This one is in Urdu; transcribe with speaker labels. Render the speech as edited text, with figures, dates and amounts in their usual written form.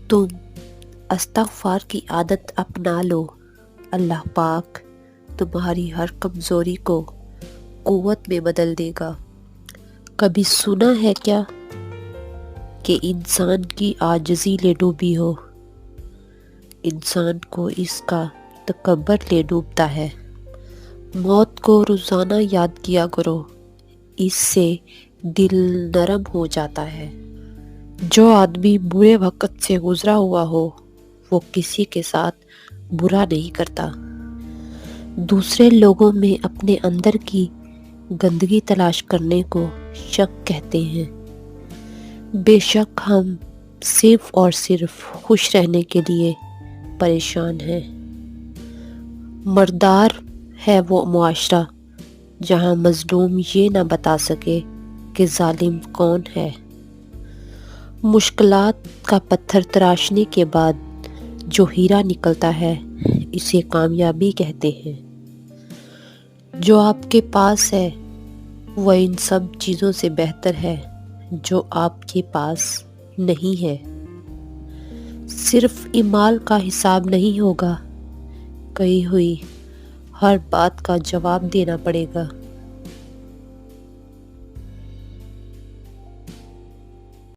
Speaker 1: تم استغفار کی عادت اپنا لو، اللہ پاک تمہاری ہر کمزوری کو قوت میں بدل دے گا۔ کبھی سنا ہے کیا کہ انسان کی عاجزی لے ڈوبی ہو؟ انسان کو اس کا تکبر لے ڈوبتا ہے۔ موت کو روزانہ یاد کیا کرو، اس سے دل نرم ہو جاتا ہے۔ جو آدمی برے وقت سے گزرا ہوا ہو وہ کسی کے ساتھ برا نہیں کرتا۔ دوسرے لوگوں میں اپنے اندر کی گندگی تلاش کرنے کو شک کہتے ہیں۔ بے شک ہم صرف اور صرف خوش رہنے کے لیے پریشان ہیں۔ مردار ہے وہ معاشرہ جہاں مظلوم یہ نہ بتا سکے کہ ظالم کون ہے۔ مشکلات کا پتھر تراشنے کے بعد جو ہیرا نکلتا ہے اسے کامیابی کہتے ہیں۔ جو آپ کے پاس ہے وہ ان سب چیزوں سے بہتر ہے جو آپ کے پاس نہیں ہے۔ صرف اعمال کا حساب نہیں ہوگا، کہی ہوئی ہر بات کا جواب دینا پڑے گا۔